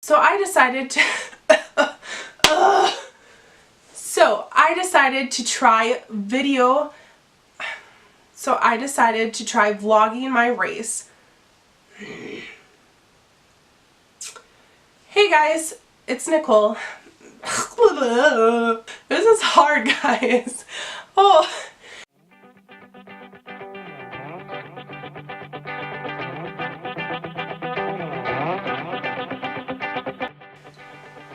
So I decided to try vlogging my race. Hey guys, it's Nicole. This is hard, guys. Oh.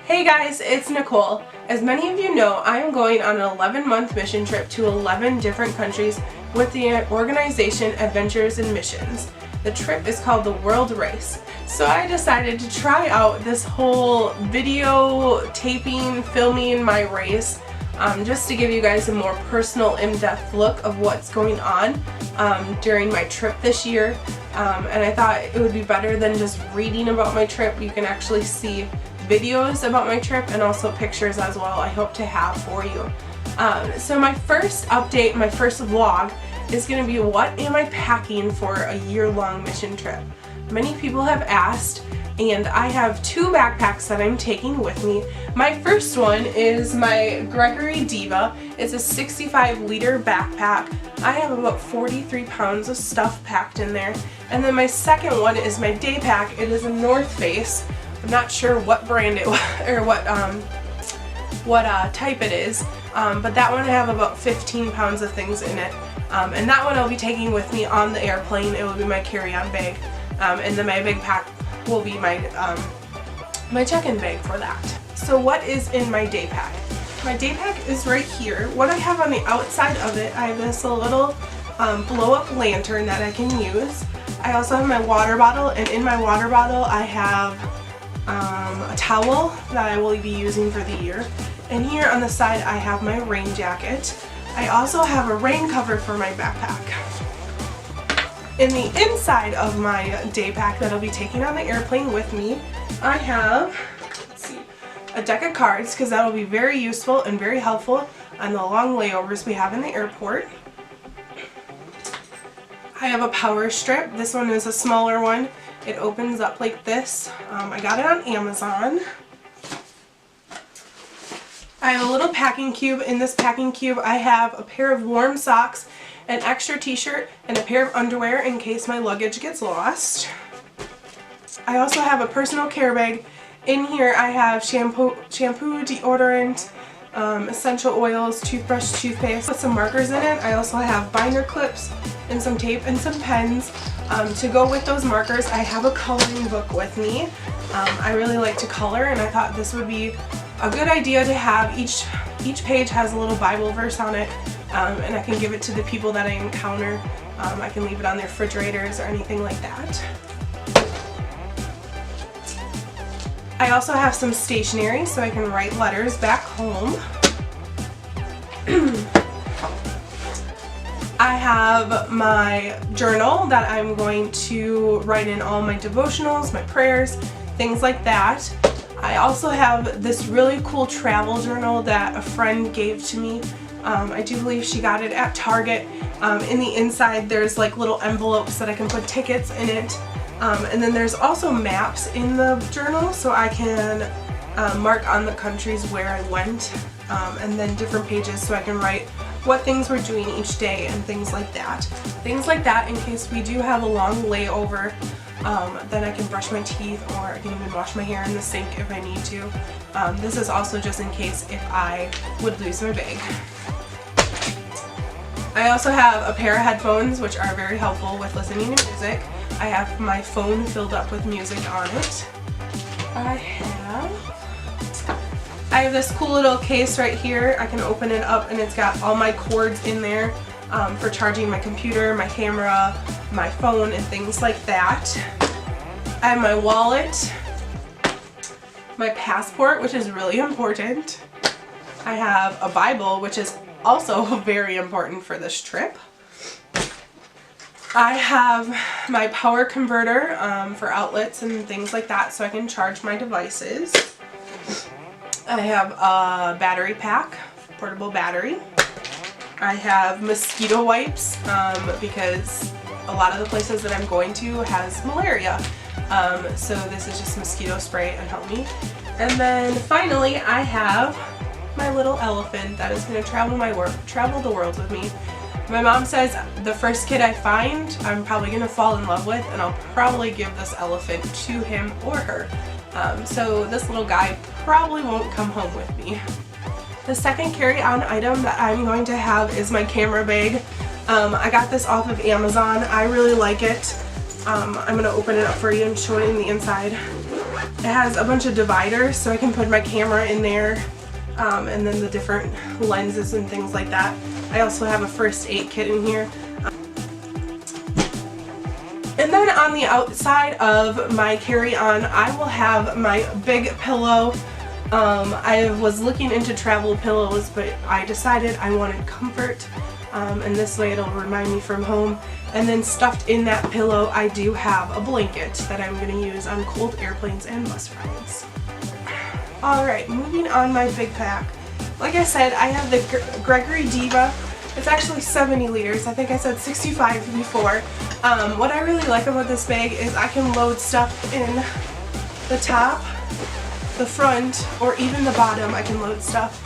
Hey guys, it's Nicole. As many of you know, I am going on an 11-month mission trip to 11 different countries with the organization Adventures in Missions. The trip is called the World Race. So I decided to try out this whole video taping, filming my race, just to give you guys a more personal, in-depth look of what's going on during my trip this year. And I thought it would be better than just reading about my trip. You can actually see videos about my trip and also pictures as well I hope to have for you. So my first update, my first vlog, is going to be what am I packing for a year-long mission trip. Many people have asked, and I have two backpacks that I'm taking with me. My first one is my Gregory Diva. It's a 65-liter backpack. I have about 43 pounds of stuff packed in there. And then my second one is my day pack. It is a North Face. I'm not sure what brand it was or what type it is, but that one I have about 15 pounds of things in it. And that one I'll be taking with me on the airplane. It will be my carry-on bag, and then my big pack will be my my check-in bag for that. So what is in my day pack? My day pack is right here. What I have on the outside of it, I have this little blow-up lantern that I can use. I also have my water bottle, and in my water bottle I have a towel that I will be using for the year. And here on the side I have my rain jacket. I also have a rain cover for my backpack. In the inside of my day pack that I'll be taking on the airplane with me, I have, let's see, a deck of cards, because that will be very useful and very helpful on the long layovers we have in the airport. I have a power strip. This one is a smaller one. It opens up like this. I got it on Amazon. I have a little packing cube. In this packing cube I have a pair of warm socks, an extra t-shirt, and a pair of underwear in case my luggage gets lost. I also have a personal care bag. In here I have shampoo, deodorant, essential oils, toothbrush, toothpaste with some markers in it. I also have binder clips and some tape and some pens. To go with those markers, I have a coloring book with me. I really like to color, and I thought this would be a good idea to have. Each page has a little Bible verse on it, and I can give it to the people that I encounter. I can leave it on their refrigerators or anything like that. I also have some stationery so I can write letters back home. I have my journal that I'm going to write in all my devotionals, my prayers, things like that. I also have this really cool travel journal that a friend gave to me. I do believe she got it at Target. In the inside there's like little envelopes that I can put tickets in it. And then there's also maps in the journal so I can mark on the countries where I went, and then different pages so I can write what things we're doing each day and things like that. Things like that in case we do have a long layover, then I can brush my teeth, or I can even wash my hair in the sink if I need to. This is also just in case if I would lose my bag. I also have a pair of headphones which are very helpful with listening to music. I have my phone filled up with music on it. I have this cool little case right here. I can open it up and it's got all my cords in there for charging my computer, my camera, my phone, and things like that. I have my wallet, my passport, which is really important. I have a Bible, which is also very important for this trip. I have my power converter for outlets and things like that so I can charge my devices. I have a battery pack, portable battery. I have mosquito wipes because a lot of the places that I'm going to has malaria. So this is just mosquito spray and Help Me. And then finally I have my little elephant that is going to travel the world with me. My mom says the first kid I find I'm probably going to fall in love with, and I'll probably give this elephant to him or her. So this little guy probably won't come home with me. The second carry-on item that I'm going to have is my camera bag. I got this off of Amazon. I really like it. I'm going to open it up for you and show it in the inside. It has a bunch of dividers so I can put my camera in there, and then the different lenses and things like that. I also have a first aid kit in here. And then on the outside of my carry-on, I will have my big pillow. I was looking into travel pillows, but I decided I wanted comfort, and this way it'll remind me from home. And then stuffed in that pillow, I do have a blanket that I'm going to use on cold airplanes and bus rides. Alright, moving on my big pack. Like I said, I have the Gregory Diva. It's actually 70 liters. I think I said 65 before. What I really like about this bag is I can load stuff in the top, the front, or even the bottom. I can load stuff,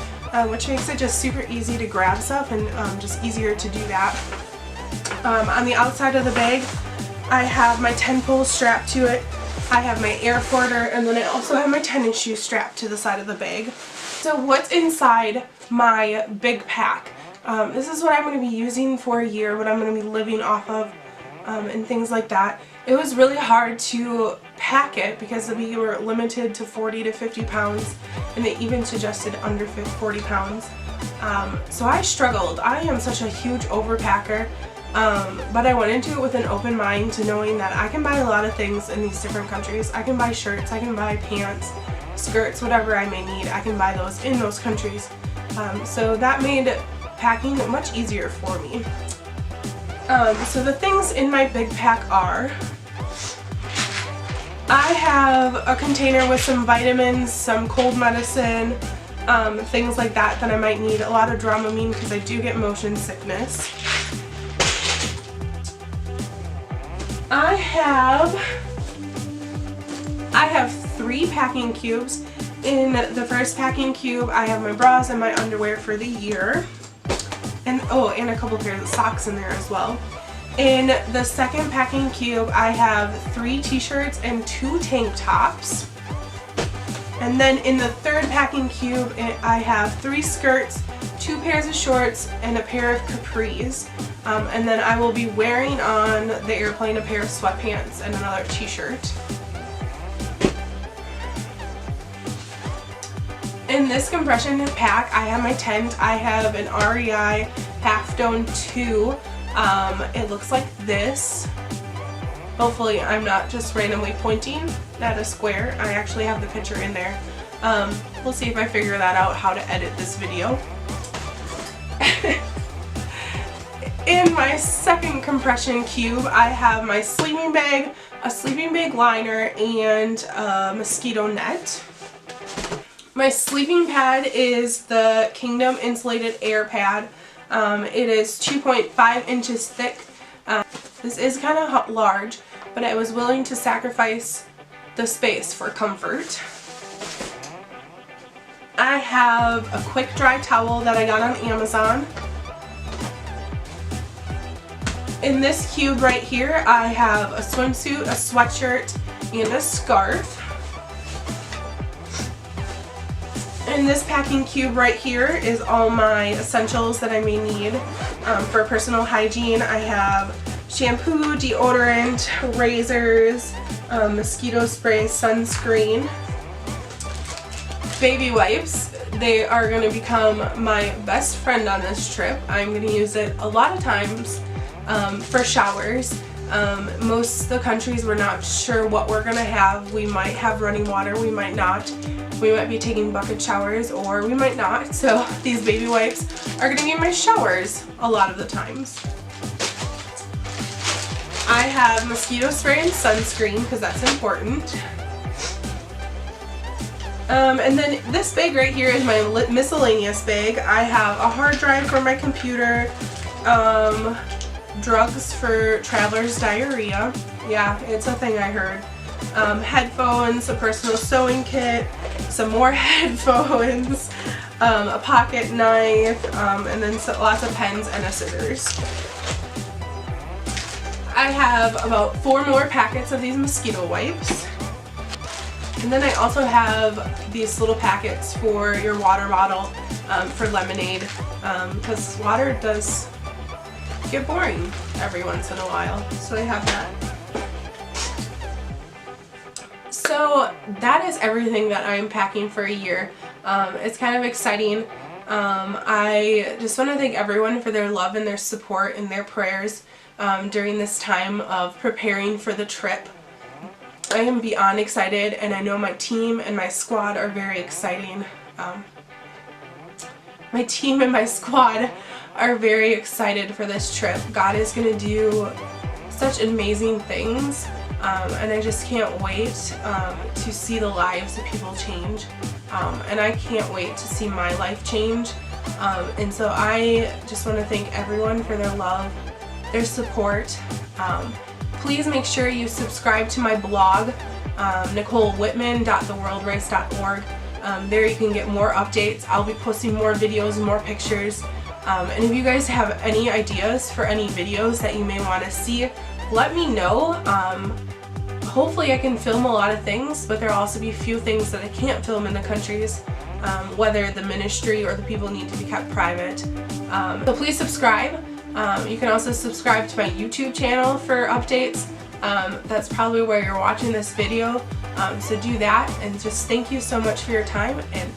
which makes it just super easy to grab stuff and just easier to do that. On the outside of the bag, I have my 10-pole strapped to it. I have my air porter, and then I also have my tennis shoes strapped to the side of the bag. So what's inside my big pack? This is what I'm going to be using for a year, what I'm going to be living off of, and things like that. It was really hard to pack it because we were limited to 40 to 50 pounds, and they even suggested under 40 pounds. So I struggled. I am such a huge overpacker, but I went into it with an open mind to knowing that I can buy a lot of things in these different countries. I can buy shirts, I can buy pants, skirts, whatever I may need. I can buy those in those countries. So that made packing much easier for me. So the things in my big pack are, I have a container with some vitamins, some cold medicine, things like that I might need. A lot of Dramamine because I do get motion sickness. I have 3 packing cubes. In the first packing cube I have my bras and my underwear for the year. And a couple pairs of socks in there as well. In the second packing cube I have 3 t-shirts and 2 tank tops. And then in the third packing cube I have 3 skirts, 2 pairs of shorts, and a pair of capris. And then I will be wearing on the airplane a pair of sweatpants and another t-shirt. In this compression pack I have my tent. I have an REI Half Dome 2. It looks like this. Hopefully I'm not just randomly pointing at a square. I actually have the picture in there. We'll see if I figure that out, how to edit this video. In my second compression cube I have my sleeping bag, a sleeping bag liner, and a mosquito net. My sleeping pad is the Kingdom Insulated Air Pad. It is 2.5 inches thick. This is kind of large, but I was willing to sacrifice the space for comfort. I have a quick dry towel that I got on Amazon. In this cube right here I have a swimsuit, a sweatshirt, and a scarf. In this packing cube right here is all my essentials that I may need for personal hygiene. I have shampoo, deodorant, razors, mosquito spray, sunscreen, baby wipes. They are going to become my best friend on this trip. I'm going to use it a lot of times for showers. Most of the countries we're not sure what we're going to have. We might have running water, we might not. We might be taking bucket showers, or we might not. So these baby wipes are going to be in my showers a lot of the times. I have mosquito spray and sunscreen because that's important. And then this bag right here is my miscellaneous bag. I have a hard drive for my computer, drugs for traveler's diarrhea. Yeah, it's a thing I heard. headphones, a personal sewing kit, some more headphones, a pocket knife, and then lots of pens and a scissors. I have about 4 more packets of these mosquito wipes. And then I also have these little packets for your water bottle for lemonade, because water does get boring every once in a while, so I have that. So that is everything that I'm packing for a year. It's kind of exciting. I just want to thank everyone for their love and their support and their prayers during this time of preparing for the trip. I am beyond excited, and I know my team and my squad are very exciting. My team and my squad are very excited for this trip. God is going to do such amazing things, and I just can't wait to see the lives of people change, and I can't wait to see my life change. And so I just want to thank everyone for their love, their support. Please make sure you subscribe to my blog, NicoleWhitman.theworldrace.org. There you can get more updates. I'll be posting more videos and more pictures. And if you guys have any ideas for any videos that you may want to see, let me know. Hopefully I can film a lot of things, but there'll also be a few things that I can't film in the countries, whether the ministry or the people need to be kept private. So please subscribe. You can also subscribe to my YouTube channel for updates. That's probably where you're watching this video. So do that, and just thank you so much for your time, and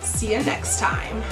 see you next time.